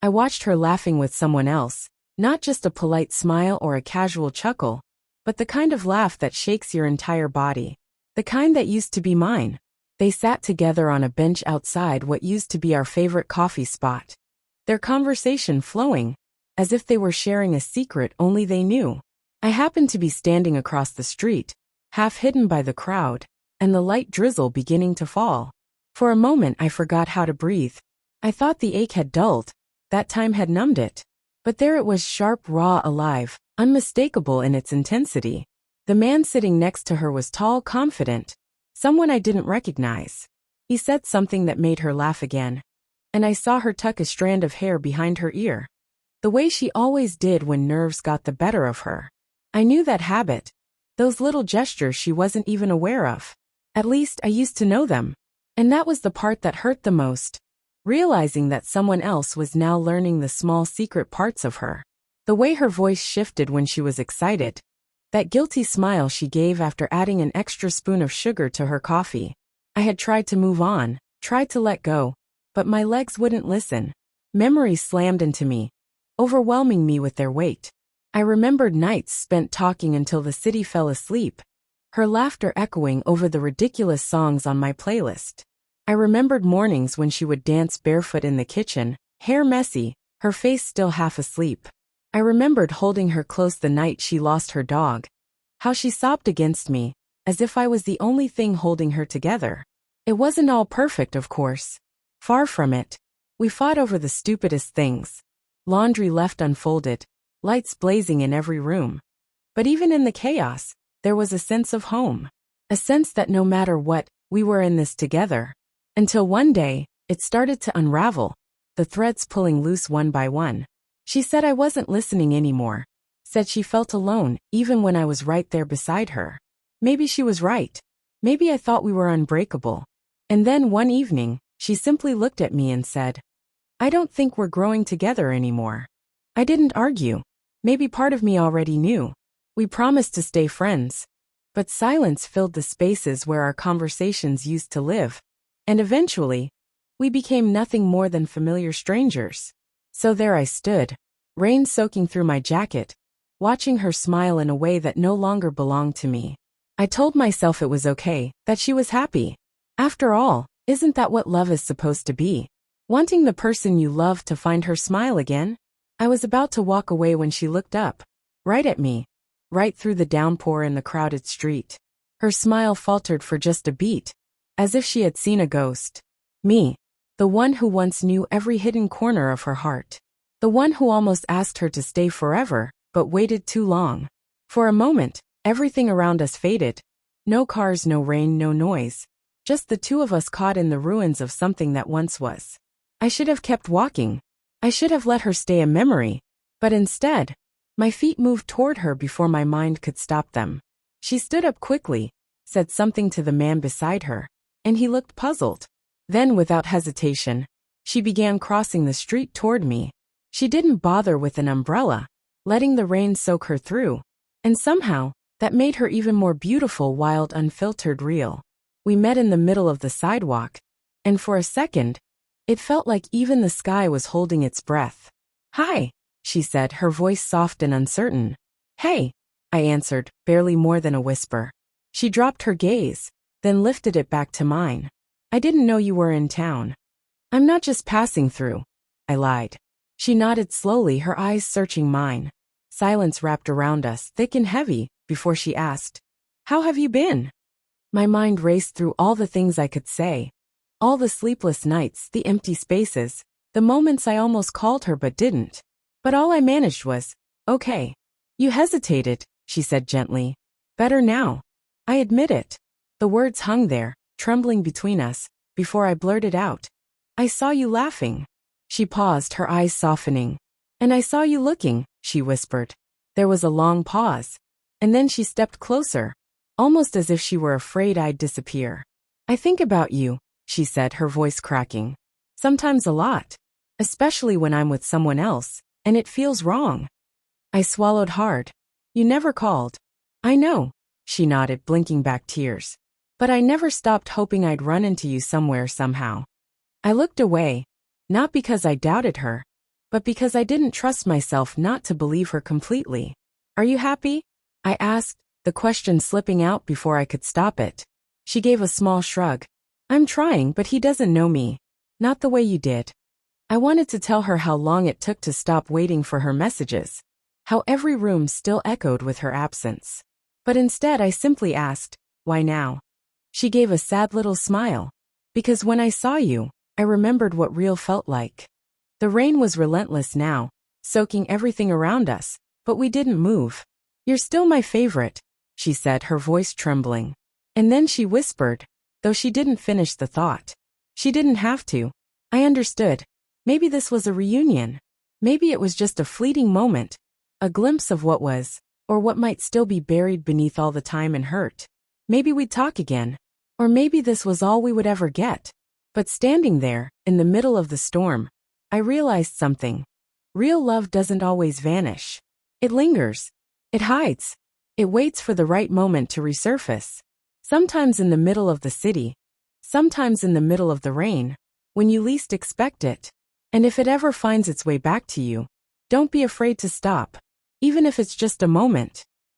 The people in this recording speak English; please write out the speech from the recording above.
I watched her laughing with someone else, not just a polite smile or a casual chuckle, but the kind of laugh that shakes your entire body. The kind that used to be mine. They sat together on a bench outside what used to be our favorite coffee spot. Their conversation flowing, as if they were sharing a secret only they knew. I happened to be standing across the street, half hidden by the crowd, and the light drizzle beginning to fall. For a moment I forgot how to breathe. I thought the ache had dulled, that time had numbed it. But there it was, sharp, raw, alive, unmistakable in its intensity. The man sitting next to her was tall, confident, someone I didn't recognize. He said something that made her laugh again, and I saw her tuck a strand of hair behind her ear, the way she always did when nerves got the better of her. I knew that habit, those little gestures she wasn't even aware of. At least I used to know them, and that was the part that hurt the most, realizing that someone else was now learning the small secret parts of her. The way her voice shifted when she was excited, that guilty smile she gave after adding an extra spoon of sugar to her coffee. I had tried to move on, tried to let go, but my legs wouldn't listen. Memories slammed into me, overwhelming me with their weight. I remembered nights spent talking until the city fell asleep, her laughter echoing over the ridiculous songs on my playlist. I remembered mornings when she would dance barefoot in the kitchen, hair messy, her face still half asleep. I remembered holding her close the night she lost her dog, how she sobbed against me, as if I was the only thing holding her together. It wasn't all perfect, of course. Far from it. We fought over the stupidest things. Laundry left unfolded, lights blazing in every room. But even in the chaos, there was a sense of home. A sense that no matter what, we were in this together. Until one day, it started to unravel, the threads pulling loose one by one. She said I wasn't listening anymore. Said she felt alone, even when I was right there beside her. Maybe she was right. Maybe I thought we were unbreakable. And then one evening, she simply looked at me and said, "I don't think we're growing together anymore." I didn't argue. Maybe part of me already knew. We promised to stay friends. But silence filled the spaces where our conversations used to live. And eventually, we became nothing more than familiar strangers. So there I stood, rain soaking through my jacket, watching her smile in a way that no longer belonged to me. I told myself it was okay, that she was happy. After all, isn't that what love is supposed to be? Wanting the person you love to find her smile again? I was about to walk away when she looked up, right at me, right through the downpour in the crowded street. Her smile faltered for just a beat, as if she had seen a ghost. Me. The one who once knew every hidden corner of her heart. The one who almost asked her to stay forever, but waited too long. For a moment, everything around us faded. No cars, no rain, no noise. Just the two of us caught in the ruins of something that once was. I should have kept walking. I should have let her stay a memory. But instead, my feet moved toward her before my mind could stop them. She stood up quickly, said something to the man beside her, and he looked puzzled. Then, without hesitation, she began crossing the street toward me. She didn't bother with an umbrella, letting the rain soak her through. And somehow, that made her even more beautiful, wild, unfiltered, real. We met in the middle of the sidewalk, and for a second, it felt like even the sky was holding its breath. "Hi," she said, her voice soft and uncertain. "Hey," I answered, barely more than a whisper. She dropped her gaze, then lifted it back to mine. "I didn't know you were in town." "I'm not just passing through," I lied. She nodded slowly, her eyes searching mine. Silence wrapped around us, thick and heavy, before she asked, "How have you been?" My mind raced through all the things I could say. All the sleepless nights, the empty spaces, the moments I almost called her but didn't. But all I managed was, "Okay." "You hesitated," she said gently. "Better now." I admit it. The words hung there, trembling between us, before I blurted out, "I saw you laughing." She paused, her eyes softening. "And I saw you looking," she whispered. There was a long pause, and then she stepped closer, almost as if she were afraid I'd disappear. "I think about you," she said, her voice cracking. "Sometimes a lot. Especially when I'm with someone else, and it feels wrong." I swallowed hard. "You never called." "I know," she nodded, blinking back tears. "But I never stopped hoping I'd run into you somewhere somehow." I looked away, not because I doubted her, but because I didn't trust myself not to believe her completely. Are you happy? I asked, the question slipping out before I could stop it. She gave a small shrug. I'm trying, but he doesn't know me. Not the way you did. I wanted to tell her how long it took to stop waiting for her messages, how every room still echoed with her absence. But instead I simply asked, why now? She gave a sad little smile. Because when I saw you, I remembered what real felt like. The rain was relentless now, soaking everything around us, but we didn't move. You're still my favorite, she said, her voice trembling. And then she whispered, though she didn't finish the thought. She didn't have to. I understood. Maybe this was a reunion. Maybe it was just a fleeting moment, a glimpse of what was, or what might still be buried beneath all the time and hurt. Maybe we'd talk again. Or maybe this was all we would ever get. But standing there, in the middle of the storm, I realized something. Real love doesn't always vanish. It lingers. It hides. It waits for the right moment to resurface. Sometimes in the middle of the city. Sometimes in the middle of the rain. When you least expect it. And if it ever finds its way back to you, don't be afraid to stop. Even if it's just a moment.